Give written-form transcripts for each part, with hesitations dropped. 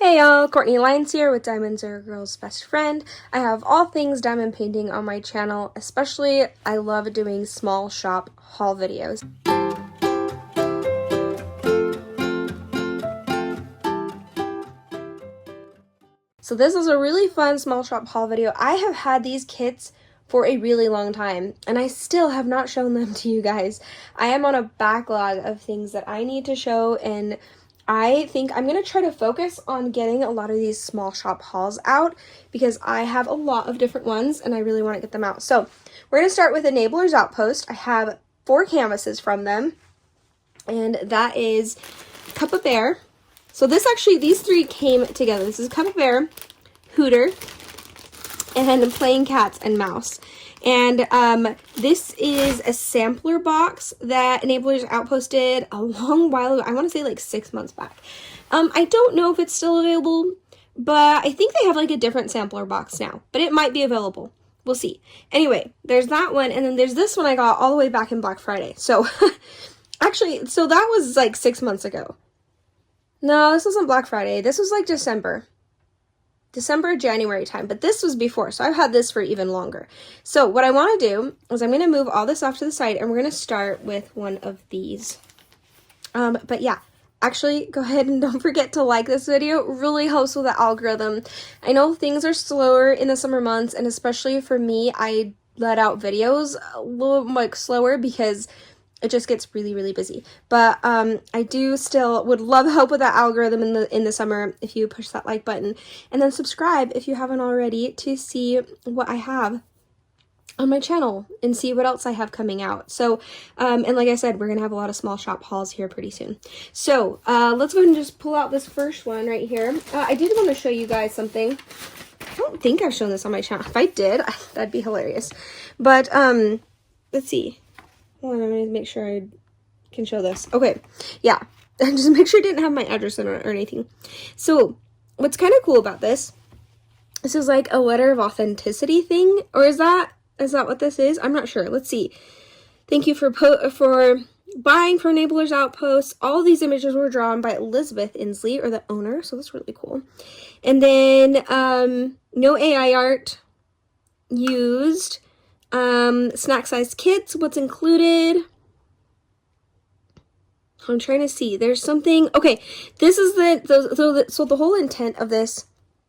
Hey y'all, Courtney Lyons here with Diamonds Are a Girl's Best Friend. I have all things diamond painting on my channel, especially I love doing small shop haul videos. So this is a really fun small shop haul video. I have had these kits for a really long time and I still have not shown them to you guys. I am on a backlog of things that I need to show, and I think I'm going to try to focus on getting a lot of these small shop hauls out because I have a lot of different ones and I really want to get them out. So we're going to start with Enablers Outpost. I have 4 canvases from them, and that is Cuppa Bear. So these 3 came together. This is Cuppa Bear, Hooter, and Playing Cats and Mouse. And this is a sampler box that Enablers Outpost did a long while ago. I want to say like 6 months back. I don't know if it's still available, but I think they have like a different sampler box now, but it might be available. We'll see. Anyway, there's that one, and then there's this one I got all the way back in Black Friday. So actually, so that was like 6 months ago. No, this wasn't Black Friday. This was like December, January time, but this was before, so I've had this for even longer. So what I want to do is I'm going to move all this off to the side, and we're going to start with one of these. But yeah, actually, go ahead and don't forget to like this video. It really helps with the algorithm. I know things are slower in the summer months, and especially for me, I let out videos a little like slower because it just gets really, really busy. But I do still would love help with that algorithm in the summer if you push that like button. And then subscribe if you haven't already to see what I have on my channel and see what else I have coming out. So, and like I said, we're going to have a lot of small shop hauls here pretty soon. So, let's go ahead and just pull out this first one right here. I did want to show you guys something. I don't think I've shown this on my channel. If I did, that'd be hilarious. But, let's see. Hold on, I'm going to make sure I can show this. Okay, yeah. Just make sure it didn't have my address on it or anything. So, what's kind of cool about this is like a letter of authenticity thing. Or is that what this is? I'm not sure. Let's see. Thank you for buying from Enablers Outpost. All these images were drawn by Elizabeth Inslee, or the owner, so that's really cool. And then, no AI art used. Snack-sized kits, what's included? I'm trying to see. There's something. Okay, this is so the whole intent of this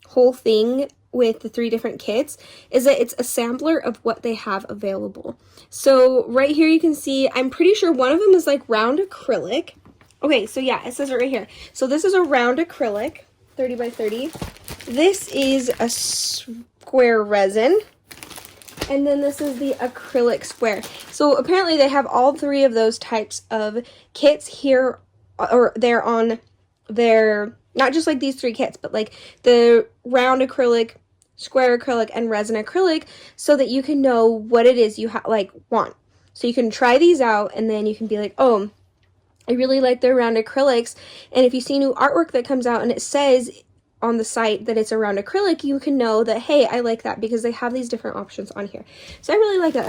whole thing with the 3 different kits is that it's a sampler of what they have available. So right here you can see, I'm pretty sure one of them is like round acrylic. Okay, so yeah, it says it right here. So this is a round acrylic, 30 by 30. This is a square resin. And then this is the acrylic square. So apparently they have all 3 of those types of kits here, or they're on their, not just like these 3 kits, but like the round acrylic, square acrylic, and resin acrylic, so that you can know what it is you want. So you can try these out, and then you can be like, oh, I really like their round acrylics. And if you see new artwork that comes out and it says on the site that it's a round acrylic, you can know that, hey, I like that because they have these different options on here. So I really like that.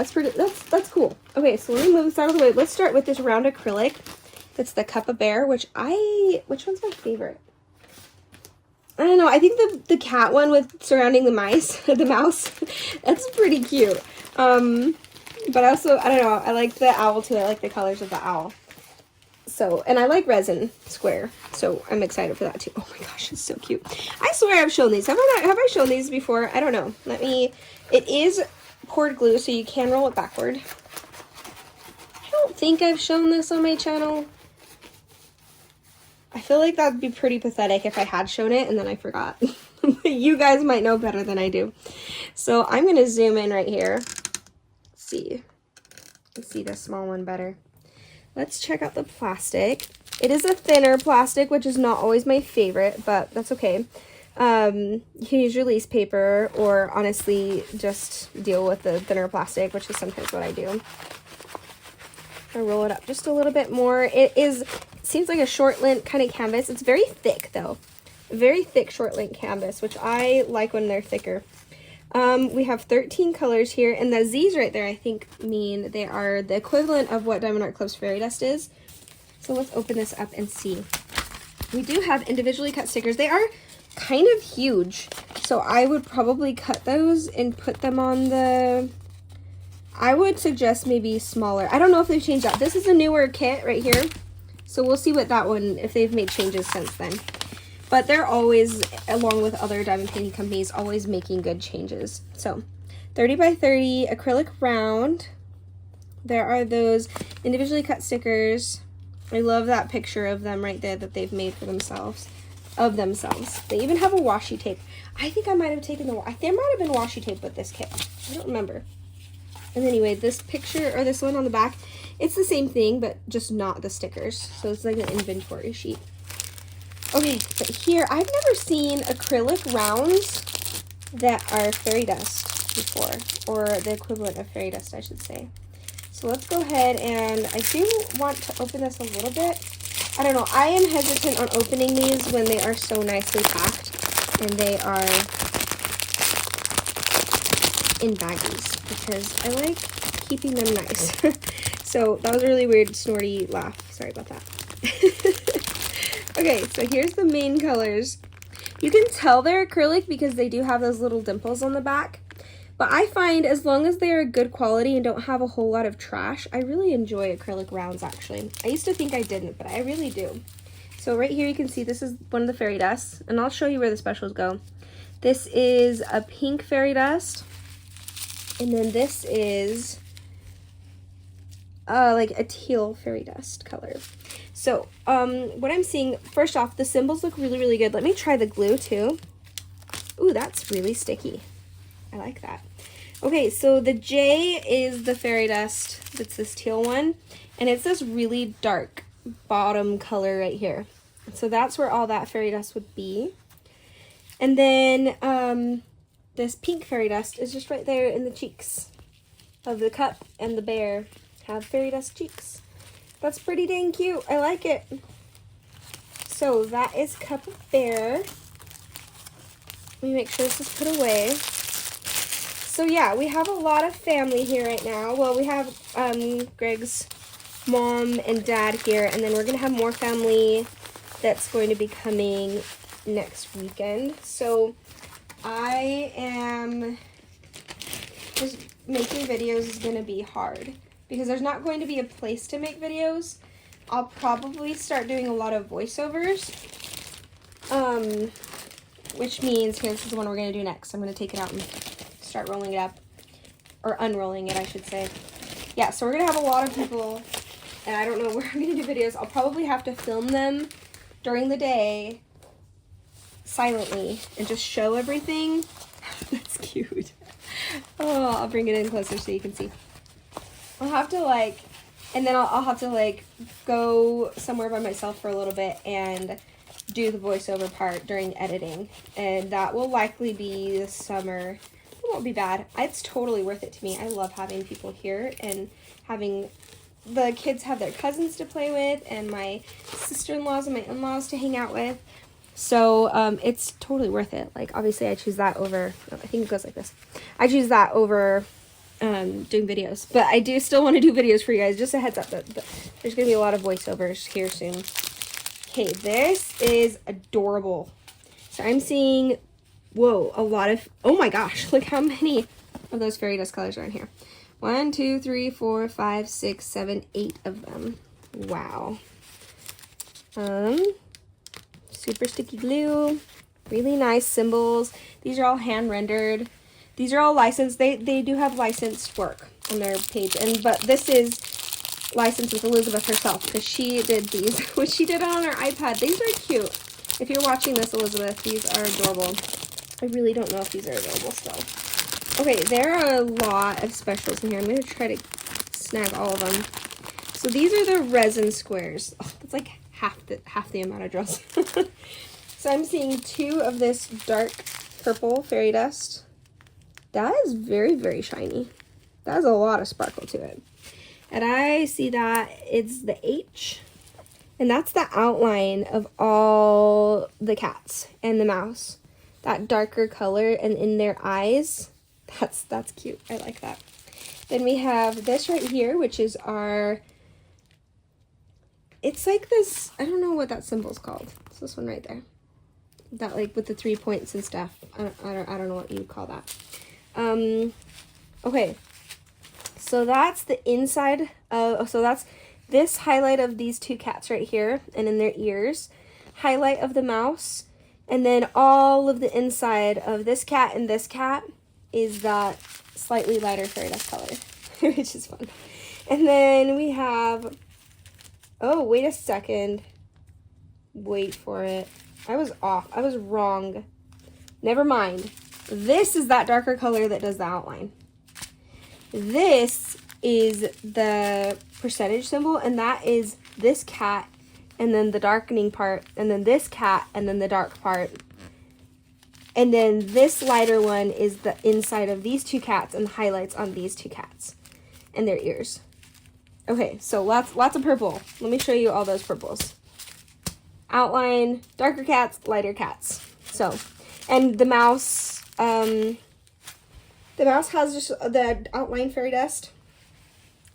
That's cool. Okay, so let me move this out of the way. Let's start with this round acrylic. That's the Cuppa Bear, which one's my favorite? I don't know. I think the cat one with surrounding the mouse, that's pretty cute. But also, I don't know, I like the owl too. I like the colors of the owl. So, and I like resin square, so I'm excited for that too. Oh my gosh, it's so cute. I swear I've shown these. Have I shown these before? I don't know. It is poured glue, so you can roll it backward. I don't think I've shown this on my channel. I feel like that'd be pretty pathetic if I had shown it and then I forgot. You guys might know better than I do. So I'm going to zoom in right here. Let's see the small one better. Let's check out the plastic. It is a thinner plastic, which is not always my favorite, but that's okay. You can use your lease paper, or honestly just deal with the thinner plastic, which is sometimes what I do. I'll roll it up just a little bit more. It seems like a short lint kind of canvas. It's very thick though. Very thick short lint canvas, which I like when they're thicker. We have 13 colors here, and the Z's right there I think mean they are the equivalent of what Diamond Art Club's Fairy Dust is. So let's open this up and see. We do have individually cut stickers. They are kind of huge, so I would probably cut those and put them on the... I would suggest maybe smaller. I don't know if they've changed that. This is a newer kit right here, so we'll see what that one, if they've made changes since then. But they're always, along with other diamond painting companies, always making good changes. So 30 by 30 acrylic round. There are those individually cut stickers. I love that picture of them right there that they've made for themselves, of themselves. They even have a washi tape. I think I might have taken there might have been washi tape with this kit. I don't remember. And anyway, this picture, or this one on the back, it's the same thing, but just not the stickers. So it's like an inventory sheet. Okay, but here, I've never seen acrylic rounds that are fairy dust before, or the equivalent of fairy dust, I should say. So let's go ahead, and I do want to open this a little bit. I don't know, I am hesitant on opening these when they are so nicely packed, and they are in baggies, because I like keeping them nice. So that was a really weird snorty laugh, sorry about that. Okay, so here's the main colors. You can tell they're acrylic because they do have those little dimples on the back. But I find as long as they're good quality and don't have a whole lot of trash, I really enjoy acrylic rounds actually. I used to think I didn't, but I really do. So right here you can see this is one of the fairy dusts, and I'll show you where the specials go. This is a pink fairy dust, and then this is like a teal fairy dust color. So, what I'm seeing, first off, the symbols look really, really good. Let me try the glue, too. Ooh, that's really sticky. I like that. Okay, so the J is the fairy dust. That's this teal one. And it's this really dark bottom color right here. So that's where all that fairy dust would be. And then, this pink fairy dust is just right there in the cheeks of the cup, and the bear have fairy dust cheeks. That's pretty dang cute. I like it. So that is Cuppa Bear. Let me make sure this is put away. So yeah, we have a lot of family here right now. Well, we have Greg's mom and dad here, and then we're going to have more family that's going to be coming next weekend. So I am just making videos is going to be hard, because there's not going to be a place to make videos. I'll probably start doing a lot of voiceovers, which means, here, this is the one we're going to do next. I'm going to take it out and start rolling it up, or unrolling it, I should say. Yeah, so we're going to have a lot of people, and I don't know where I'm going to do videos. I'll probably have to film them during the day, silently, and just show everything. That's cute. Oh, I'll bring it in closer so you can see. I'll have to and then I'll have to go somewhere by myself for a little bit and do the voiceover part during editing, and that will likely be this summer. It won't be bad. It's totally worth it to me. I love having people here and having the kids have their cousins to play with, and my sister-in-laws and my in-laws to hang out with. So it's totally worth it. Obviously I choose that over, I think it goes like this. I choose that over doing videos, but I do still want to do videos for you guys. Just a heads up that there's gonna be a lot of voiceovers here soon. Okay, this is adorable. So I'm seeing, whoa, a lot of, oh my gosh, look how many of those fairy dust colors are in here. 1, 2, 3, 4, 5, 6, 7, 8 of them. Wow. Super sticky glue, really nice symbols. These are all hand rendered. These are all licensed. They do have licensed work on their page, but this is licensed with Elizabeth herself, because she did these when she did it on her iPad. These are cute. If you're watching this, Elizabeth, these are adorable. I really don't know if these are available still. Okay, there are a lot of specials in here. I'm going to try to snag all of them. So these are the resin squares. Oh, that's like half the amount of drills. So I'm seeing 2 of this dark purple fairy dust. That is very, very shiny. That has a lot of sparkle to it. And I see that it's the H, and that's the outline of all the cats and the mouse. That darker color, and in their eyes, that's cute. I like that. Then we have this right here, which is our It's like this, I don't know what that symbol's called. It's this one right there. That, like, with the 3 points and stuff. I don't know what you call that. Okay. So that's the inside of, so that's this highlight of these 2 cats right here and in their ears. Highlight of the mouse. And then all of the inside of this cat and this cat is that slightly lighter fairy dust color, which is fun. And then we have, oh, wait a second. Wait for it. I was off. I was wrong. Never mind. This is that darker color that does the outline. This is the percentage symbol, and that is this cat, and then the darkening part, and then this cat, and then the dark part. And then this lighter one is the inside of these 2 cats and the highlights on these 2 cats and their ears. Okay, so lots of purple. Let me show you all those purples. Outline, darker cats, lighter cats. So, and the mouse has just the outline fairy dust,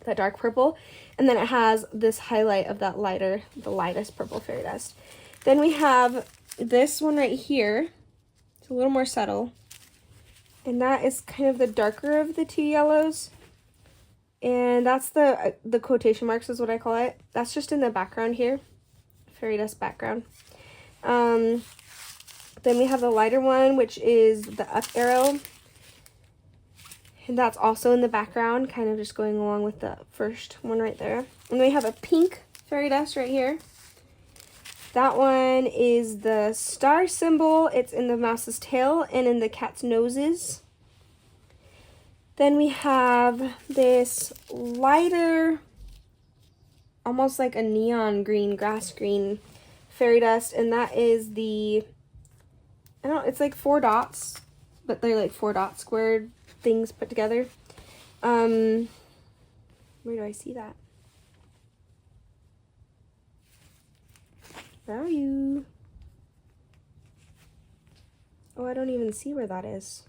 that dark purple, and then it has this highlight of that the lightest purple fairy dust. Then we have this one right here. It's a little more subtle, and that is kind of the darker of the 2 yellows. And that's the quotation marks is what I call it. That's just in the background here. Fairy dust background. Then we have the lighter one, which is the up arrow. And that's also in the background, kind of just going along with the first one right there. And we have a pink fairy dust right here. That one is the star symbol. It's in the mouse's tail and in the cat's noses. Then we have this lighter, almost like a neon green, grass green fairy dust, and that is the, I don't know, it's like 4 dots, but they're like 4 dot squared things put together. Where do I see that? Where are you? Oh, I don't even see where that is.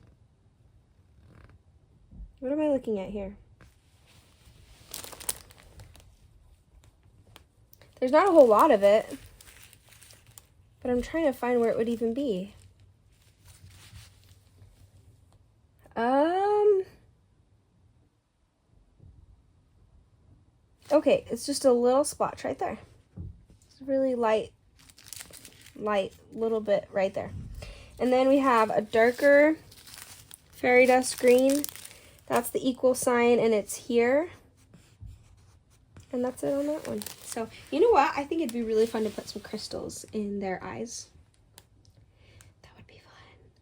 What am I looking at here? There's not a whole lot of it, but I'm trying to find where it would even be. Okay, it's just a little splotch right there. It's really light, little bit right there. And then we have a darker fairy dust green. That's the equal sign, and it's here. And that's it on that one. So, you know what? I think it'd be really fun to put some crystals in their eyes. That would be fun.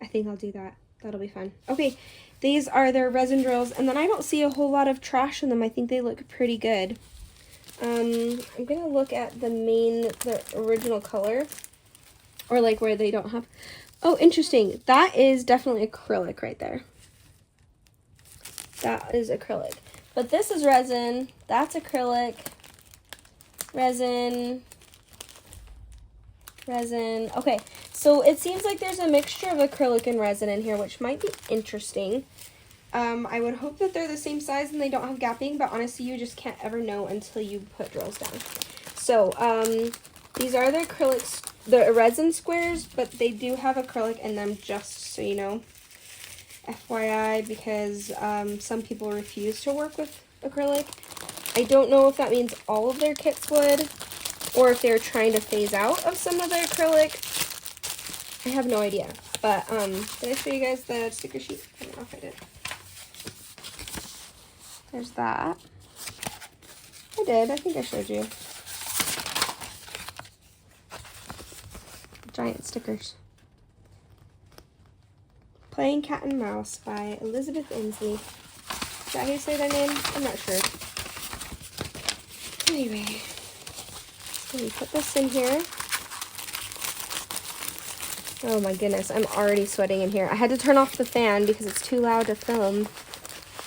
I think I'll do that. That'll be fun. Okay, these are their resin drills, and then I don't see a whole lot of trash in them. I think they look pretty good. I'm gonna look at the original color, or like where they don't have. Oh, interesting. That is definitely acrylic right there. That is acrylic. But this is resin. That's acrylic. Resin. Resin. Okay, so it seems like there's a mixture of acrylic and resin in here, which might be interesting. I would hope that they're the same size and they don't have gapping, but honestly, you just can't ever know until you put drills down. So, these are the acrylics, the resin squares, but they do have acrylic in them, just so you know. FYI, because some people refuse to work with acrylic. I don't know if that means all of their kits would, or if they're trying to phase out of some of their acrylic. I have no idea. But, did I show you guys the sticker sheet? I don't know if I did. There's that. I did. I think I showed you. Giant stickers. Playing Cat and Mouse by Elizabeth Inslee. Is that how you say that name? I'm not sure. Anyway, let me put this in here. Oh my goodness, I'm already sweating in here. I had to turn off the fan because it's too loud to film.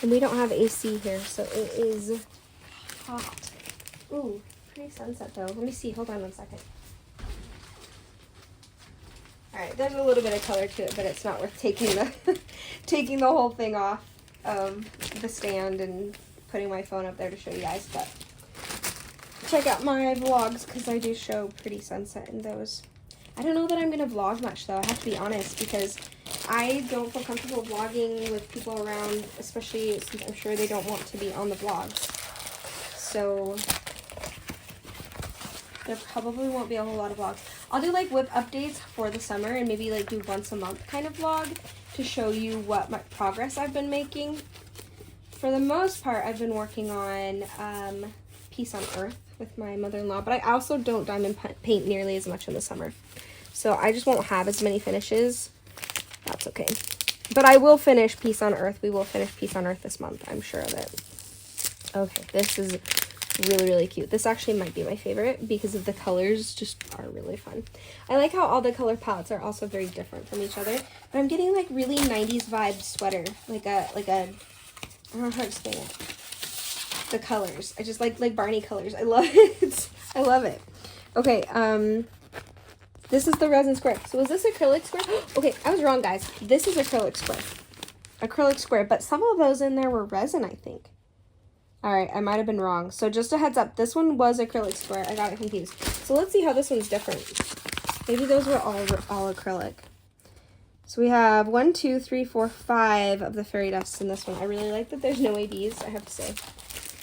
And we don't have AC here, so it is hot. Ooh, pretty sunset though. Let me see, hold on one second. Alright, there's a little bit of color to it, but it's not worth taking the taking the whole thing off the stand and putting my phone up there to show you guys. But check out my vlogs because I do show pretty sunset in those. I don't know that I'm going to vlog much though, I have to be honest, because I don't feel comfortable vlogging with people around, especially since I'm sure they don't want to be on the vlogs. So there probably won't be a whole lot of vlogs. I'll do like whip updates for the summer and maybe like do once a month kind of vlog to show you what my progress I've been making. For the most part, I've been working on Peace on Earth with my mother-in-law, but I also don't diamond paint nearly as much in the summer. So I just won't have as many finishes. That's okay. But I will finish Peace on Earth. We will finish Peace on Earth this month. I'm sure of it. Okay, this is really, really cute. This actually might be my favorite because of the colors just are really fun. I like how all the color palettes are also very different from each other. But I'm getting like really 90s vibe sweater. Like a, I don't know how to explain it. The colors. I just like Barney colors. I love it. I love it. Okay, this is the resin square. So is this acrylic square? Okay, I was wrong, guys. This is acrylic square. Acrylic square, but some of those in there were resin, I think. Alright, I might have been wrong. So just a heads up, this one was acrylic square. I got it confused. So let's see how this one's different. Maybe those were all acrylic. So we have 1, 2, 3, 4, 5 of the fairy dusts in this one. I really like that there's no ABs, I have to say.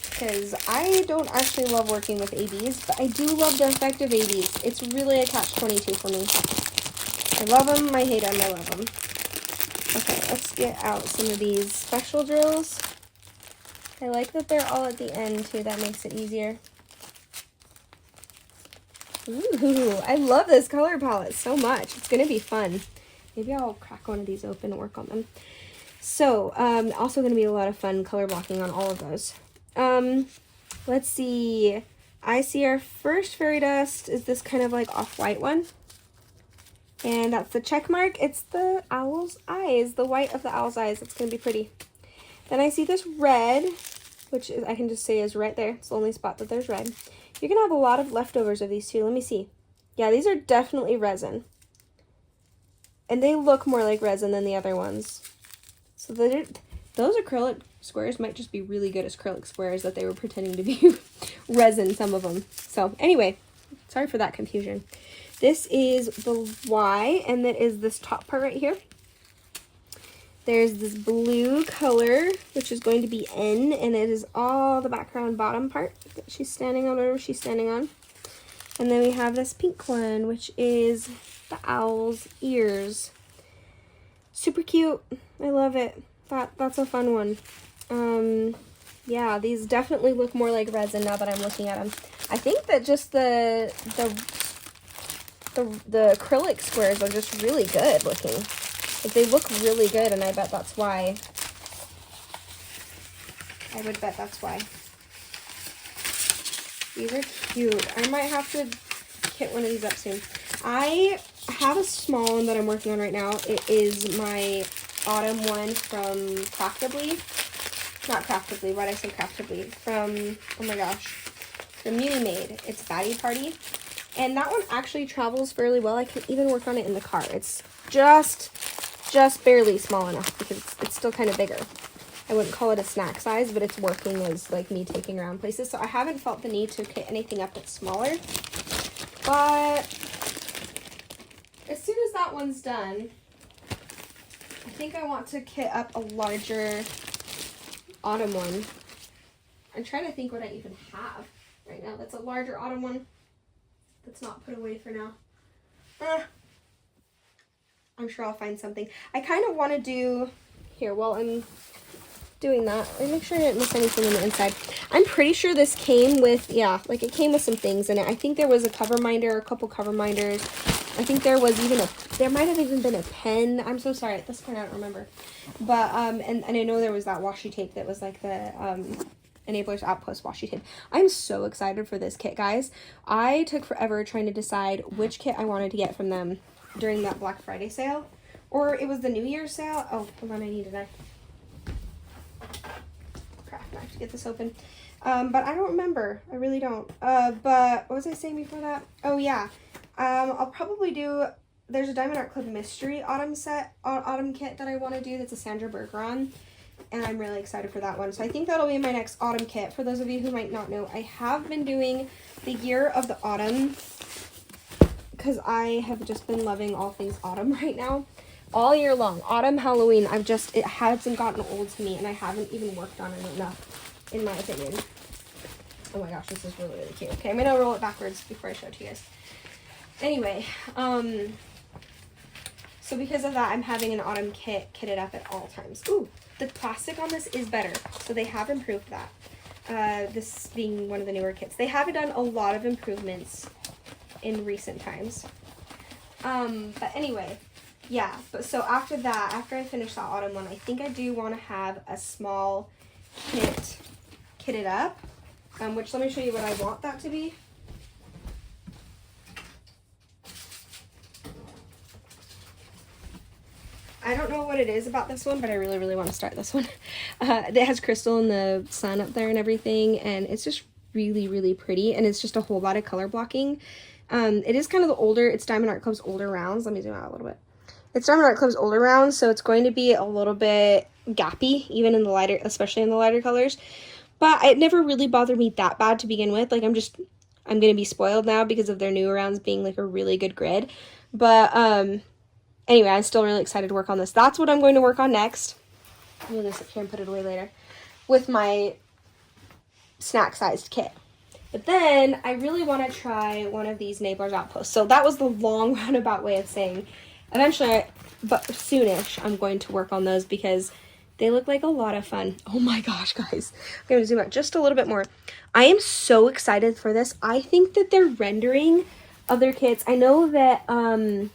Because I don't actually love working with ABs, but I do love the effective ABs. It's really a catch-22 for me. I love them, I hate them, I love them. Okay, let's get out some of these special drills. I like that they're all at the end too, that makes it easier. Ooh, I love this color palette so much. It's gonna be fun. Maybe I'll crack one of these open and work on them. So, also gonna be a lot of fun color blocking on all of those. Let's see. I see our first fairy dust is this kind of like off-white one. And that's the check mark. It's the owl's eyes, the white of the owl's eyes. It's gonna be pretty. Then I see this red, which is, I can just say is right there. It's the only spot that there's red. You're gonna have a lot of leftovers of these too. Let me see. Yeah, these are definitely resin. And they look more like resin than the other ones. So those acrylic squares might just be really good as acrylic squares that they were pretending to be resin, some of them. So anyway, sorry for that confusion. This is the Y, and that is this top part right here. There's this blue color, which is going to be N, and it is all the background bottom part that she's standing on, whatever she's standing on. And then we have this pink one, which is the owl's ears. Super cute. I love it. That's a fun one. Yeah, these definitely look more like resin now that I'm looking at them. I think that just the acrylic squares are just really good looking. Like, they look really good, and I bet that's why. I would bet that's why. These are cute. I might have to kit one of these up soon. I have a small one that I'm working on right now. It is my autumn one from Craftably. Not Craftably, why did I say Craftably? From, oh my gosh, from Uni Made. It's Batty Party. And that one actually travels fairly well. I can even work on it in the car. It's just barely small enough because it's still kind of bigger. I wouldn't call it a snack size, but it's working as like me taking around places. So I haven't felt the need to kit anything up that's smaller. But as soon as that one's done, I think I want to kit up a larger autumn one. I'm trying to think what I even have right now. That's a larger autumn one that's not put away for now. I'm sure I'll find something. I kind of want to do, here, while I'm doing that, let me make sure I didn't miss anything on the inside. I'm pretty sure this came with, yeah, like it came with some things in it. I think there was a cover minder, a couple cover minders. I think there was even there might have even been a pen. I'm so sorry, at this point I don't remember. But, and I know there was that washi tape that was like the, Enablers Outpost washi tape. I'm so excited for this kit, guys. I took forever trying to decide which kit I wanted to get from them during that Black Friday sale. Or it was the New Year's sale. Oh, hold on, I need a knife. Craft knife to get this open. But I don't remember. I really don't. But what was I saying before that? Oh, yeah. I'll probably do, there's a Diamond Art Club Mystery Autumn kit that I want to do. That's a Sandra Bergeron. and I'm really excited for that one. So I think that'll be my next autumn kit. For those of you who might not know, I have been doing the year of the autumn because I have just been loving all things autumn right now. All year long. Autumn, Halloween, it hasn't gotten old to me, and I haven't even worked on it enough, in my opinion. Oh my gosh, this is really, really cute. Okay, I'm going to roll it backwards before I show it to you guys. Anyway, so because of that, I'm having an autumn kit kitted up at all times. Ooh, the plastic on this is better, so they have improved that. This being one of the newer kits. They have done a lot of improvements in recent times. But anyway, yeah, but so after that, after I finish that autumn one, I think I do want to have a small kit kitted up, which let me show you what I want that to be. I don't know what it is about this one, but I really, really want to start this one. It has crystal in the sun up there and everything, and it's just really, really pretty, and it's just a whole lot of color blocking. It is kind of the older, it's Diamond Art Club's older rounds. Let me zoom out a little bit. It's Diamond Art Club's older rounds, so it's going to be a little bit gappy, even in the lighter, especially in the lighter colors. But it never really bothered me that bad to begin with. Like, I'm going to be spoiled now because of their newer rounds being like a really good grid. But, anyway, I'm still really excited to work on this. That's what I'm going to work on next. I'm going to sit here and put it away later with my snack-sized kit. But then I really want to try one of these Neighbors Outposts. So that was the long roundabout way of saying eventually, but soonish, I'm going to work on those because they look like a lot of fun. Oh my gosh, guys. I'm going to zoom out just a little bit more. I am so excited for this. I think that their rendering of their kits, I know that, I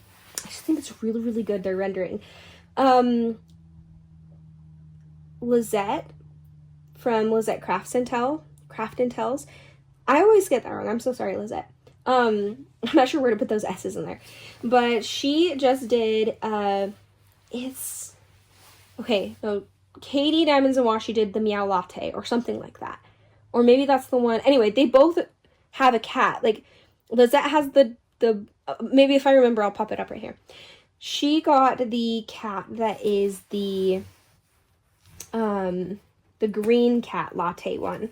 just think it's really, really good, their rendering. Lizette from Lizette Craft and Tells. I always get that wrong. I'm so sorry, Lizette. I'm not sure where to put those S's in there. But she just did, Katie Diamonds and Washi did the Meow Latte or something like that. Or maybe that's the one. Anyway, they both have a cat. Like, Lizette has maybe if I remember, I'll pop it up right here. She got the cat that is the green cat latte one.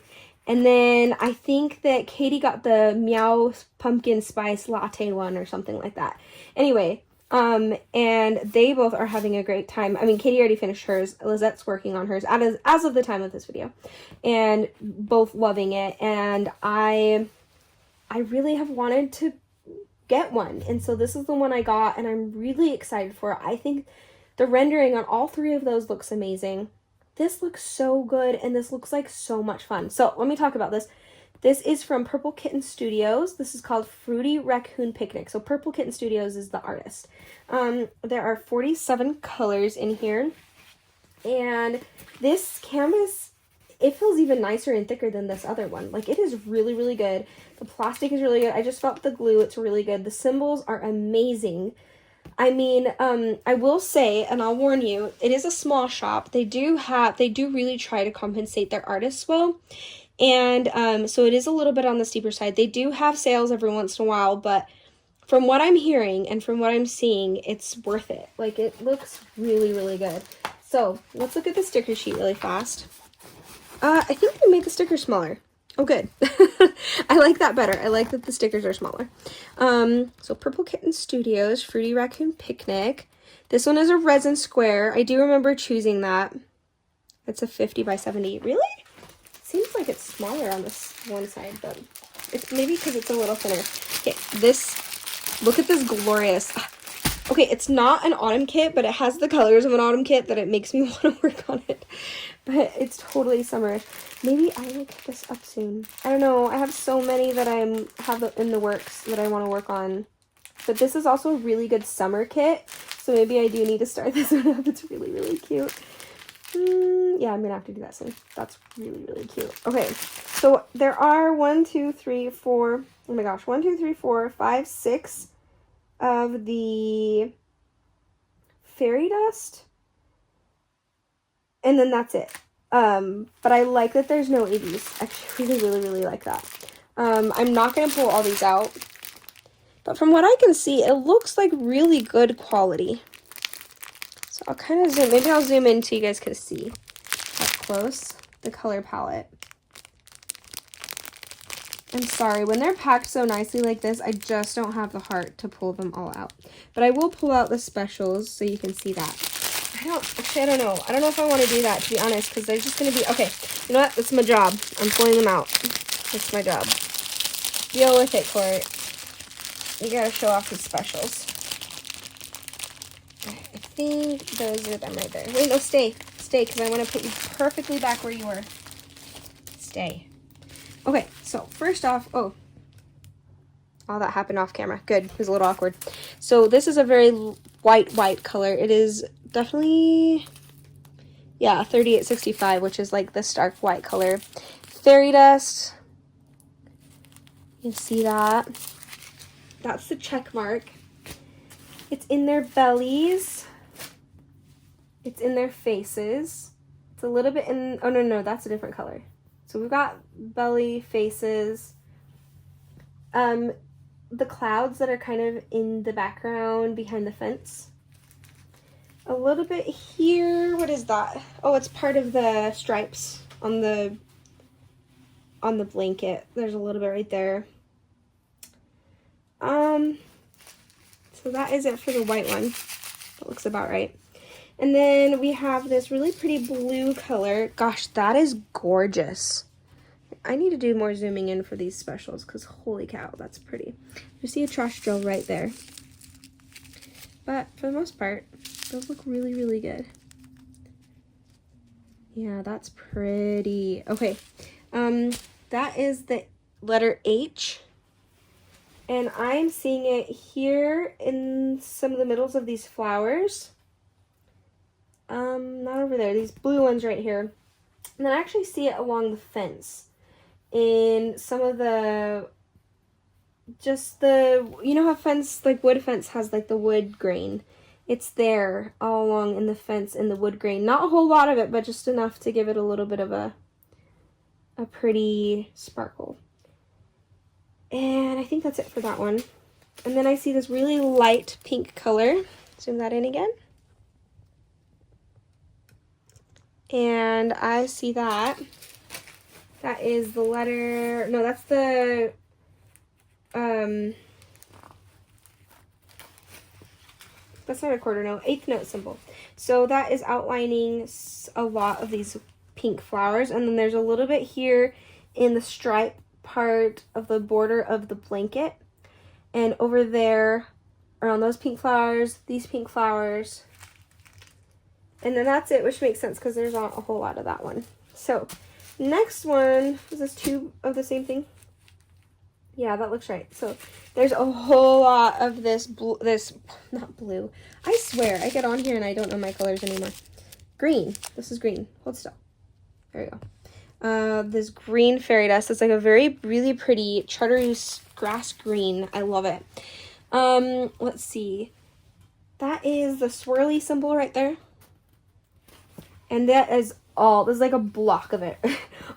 And then I think that Katie got the Meow Pumpkin Spice Latte one or something like that. Anyway, and they both are having a great time. I mean, Katie already finished hers. Lizette's working on hers as of the time of this video. And both loving it. And I really have wanted to get one. And so this is the one I got, and I'm really excited for it. I think the rendering on all three of those looks amazing. This looks so good, and this looks like so much fun. So let me talk about this. This is from Purple Kitten Studios. This is called Fruity Raccoon Picnic. So Purple Kitten Studios is the artist. There are 47 colors in here. And this canvas, it feels even nicer and thicker than this other one. Like, it is really, really good. The plastic is really good. I just felt the glue. It's really good. The symbols are amazing. I mean, I will say, and I'll warn you, it is a small shop. They do really try to compensate their artists well. And so it is a little bit on the steeper side. They do have sales every once in a while, but from what I'm hearing and from what I'm seeing, it's worth it. Like, it looks really, really good. So let's look at the sticker sheet really fast. I think they made the stickers smaller. Oh, good. I like that better. I like that the stickers are smaller. So Purple Kitten Studios, Fruity Raccoon Picnic. This one is a resin square. I do remember choosing that. It's a 50 by 70. Really? Seems like it's smaller on this one side, but it's maybe because it's a little thinner. Okay, look at this glorious. Okay, it's not an autumn kit, but it has the colors of an autumn kit that it makes me want to work on it. But it's totally summer. Maybe I will pick this up soon. I don't know. I have so many that I have in the works that I want to work on. But this is also a really good summer kit. So maybe I do need to start this one up. It's really, really cute. Yeah, I'm going to have to do that soon. That's really, really cute. Okay, so there are 1, 2, 3, 4. Oh my gosh. 1, 2, 3, 4, 5, 6 of the fairy dust. And then that's it. But I like that there's no ABs. I actually really, really, really like that. I'm not going to pull all these out. But from what I can see, it looks like really good quality. So I'll kind of zoom. Maybe I'll zoom in so you guys can see. close the color palette. I'm sorry, when they're packed so nicely like this, I just don't have the heart to pull them all out. But I will pull out the specials so you can see that. I don't know. I don't know if I want to do that, to be honest, because they're just going to be, okay, you know what? That's my job. I'm pulling them out. That's my job. Deal with it, Court. You got to show off the specials. I think those are them right there. Wait, no, stay. Stay, because I want to put you perfectly back where you were. Stay. Okay, so first off, oh, all that happened off camera. Good, it was a little awkward. So this is a very white color. It is definitely, yeah, 3865, which is like the stark white color. Fairy dust, you can see that. That's the check mark. It's in their bellies. It's in their faces. It's a little bit in, oh no, that's a different color. So we've got belly, faces, the clouds that are kind of in the background behind the fence. A little bit here, what is that? Oh, it's part of the stripes on the blanket. There's a little bit right there. So that is it for the white one. That looks about right. And then we have this really pretty blue color. Gosh, that is gorgeous. I need to do more zooming in for these specials because holy cow, that's pretty. You see a trash drill right there. But for the most part, those look really, really good. Yeah, that's pretty. Okay, that is the letter H. And I'm seeing it here in some of the middles of these flowers. Not over there, these blue ones right here. And then I actually see it along the fence. In some of the, just the, you know how fence, like wood fence has like the wood grain. It's there all along in the fence in the wood grain. Not a whole lot of it, but just enough to give it a little bit of a pretty sparkle. And I think that's it for that one. And then I see this really light pink color. Zoom that in again. And I see that. That is the letter, no, that's the, that's not a quarter note, eighth note symbol. So that is outlining a lot of these pink flowers. And then there's a little bit here in the stripe part of the border of the blanket. And over there around those pink flowers, these pink flowers. And then that's it, which makes sense because there's not a whole lot of that one. So next one, is this two of the same thing? Yeah, that looks right. So there's a whole lot of this not blue. I swear, I get on here and I don't know my colors anymore. Green. This is green. Hold still. There we go. This green fairy dust. It's like a really pretty chartreuse grass green. I love it. Let's see. That is the swirly symbol right there. And that is all, there's like a block of it.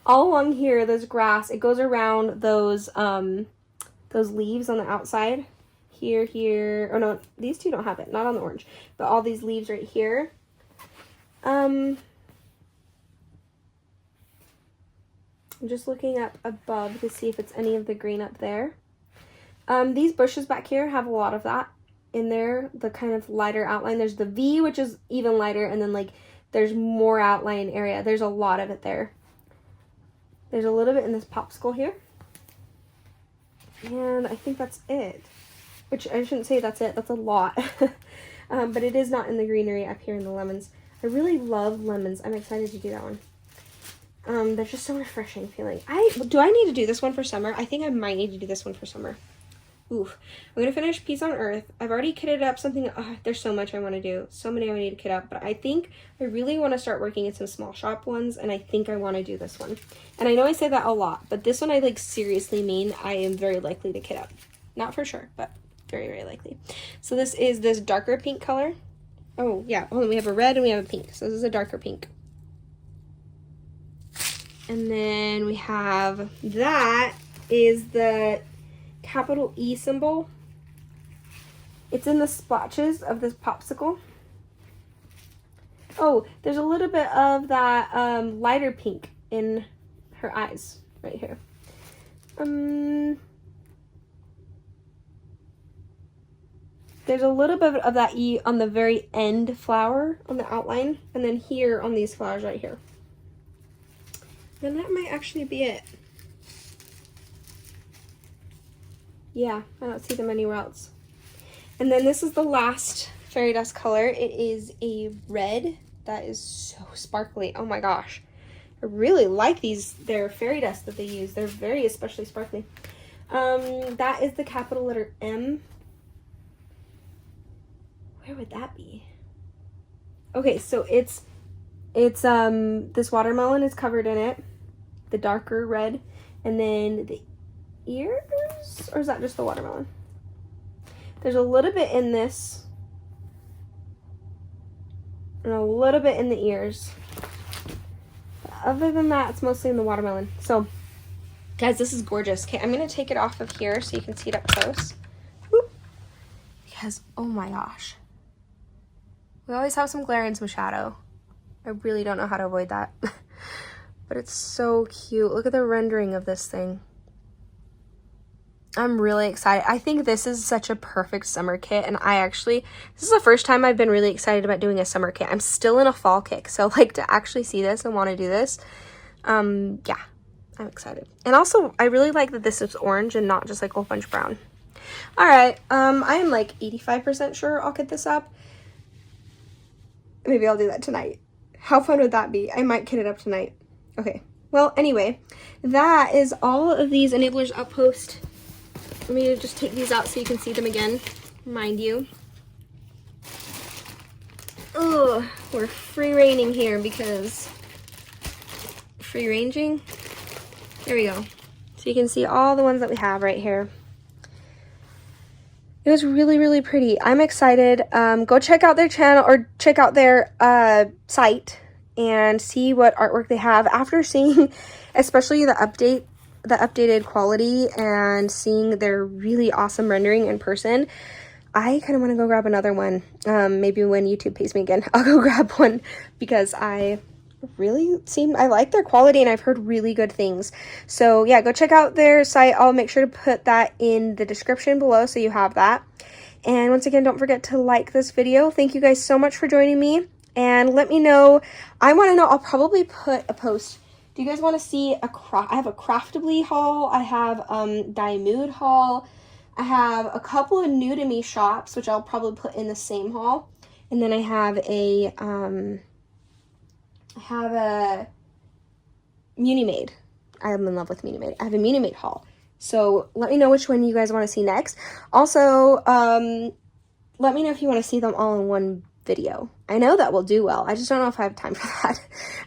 All along here, there's grass. It goes around those leaves on the outside. Here. Oh no, these two don't have it. Not on the orange. But all these leaves right here. I'm just looking up above to see if it's any of the green up there. These bushes back here have a lot of that in there. The kind of lighter outline. There's the V, which is even lighter. And then like there's more outline area. There's a lot of it there. There's a little bit in this popsicle here. And I think that's it. Which I shouldn't say that's it. That's a lot. But it is not in the greenery up here in the lemons. I really love lemons. I'm excited to do that one. They're just so refreshing feeling. Do I need to do this one for summer? I think I might need to do this one for summer. Oof. I'm going to finish Peace on Earth. I've already kitted up something. There's so much I want to do. So many I need to kit up. But I think I really want to start working in some small shop ones. And I think I want to do this one. And I know I say that a lot. But this one I like seriously mean I am very likely to kit up. Not for sure. But very, very likely. So this is this darker pink color. Oh, yeah. Hold on. We have a red and we have a pink. So this is a darker pink. And then we have that is the capital E symbol. It's in the splotches of this popsicle. Oh, Oh, there's a little bit of that lighter pink in her eyes right here. There's a little bit of that on the very end flower on the outline, and then here on these flowers right here. And that might actually be it. Yeah, I don't see them anywhere else. And then this is the last fairy dust color. It is a red that is so sparkly. Oh my gosh. I really like their fairy dust that they use. They're very especially sparkly. That is the capital letter M. Where would that be? Okay, so it's this watermelon is covered in it, the darker red, and then the ears, or is that just the watermelon? There's a little bit in this, and a little bit in the ears. But other than that, it's mostly in the watermelon. So, guys, this is gorgeous. Okay, I'm gonna take it off of here so you can see it up close. Whoop. Because, oh my gosh. We always have some glare and some shadow. I really don't know how to avoid that. But it's so cute. Look at the rendering of this thing. I'm really excited. I think this is such a perfect summer kit, and this is the first time I've been really excited about doing a summer kit. I'm still in a fall kick, so like to actually see this and want to do this, yeah, I'm excited. And also, I really like that this is orange and not just like a whole bunch brown. All right, I am like 85% sure I'll kit this up. Maybe I'll do that tonight. How fun would that be? I might kit it up tonight. Okay, well, anyway, that is all of these Enablers Outpost. Let me just take these out so you can see them again, mind you. Oh, we're free ranging here because free ranging. There we go. So you can see all the ones that we have right here. It was really, really pretty. I'm excited. Go check out their channel or check out their site and see what artwork they have. After seeing, especially the updated quality and seeing their really awesome rendering in person, I kind of want to go grab another one. Maybe when YouTube pays me again, I'll go grab one because I like their quality and I've heard really good things. So yeah, go check out their site. I'll make sure to put that in the description below so you have that. And once again, don't forget to like this video. Thank you guys so much for joining me, and let me know. I want to know, I'll probably put a post. Do you guys want to see I have a Craftably haul, I have Mood haul, I have a couple of new to me shops, which I'll probably put in the same haul, and then I have a Munimade. I am in love with Munimade. I have a Munimade haul. So let me know which one you guys want to see next. Also, let me know if you want to see them all in one video. I know that will do well. I just don't know if I have time for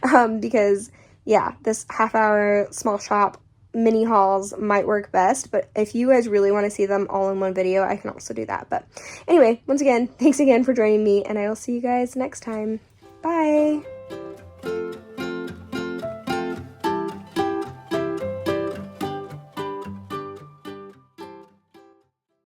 that. Because, yeah, this half-hour small shop mini hauls might work best. But if you guys really want to see them all in one video, I can also do that. But anyway, once again, thanks again for joining me, and I will see you guys next time. Bye!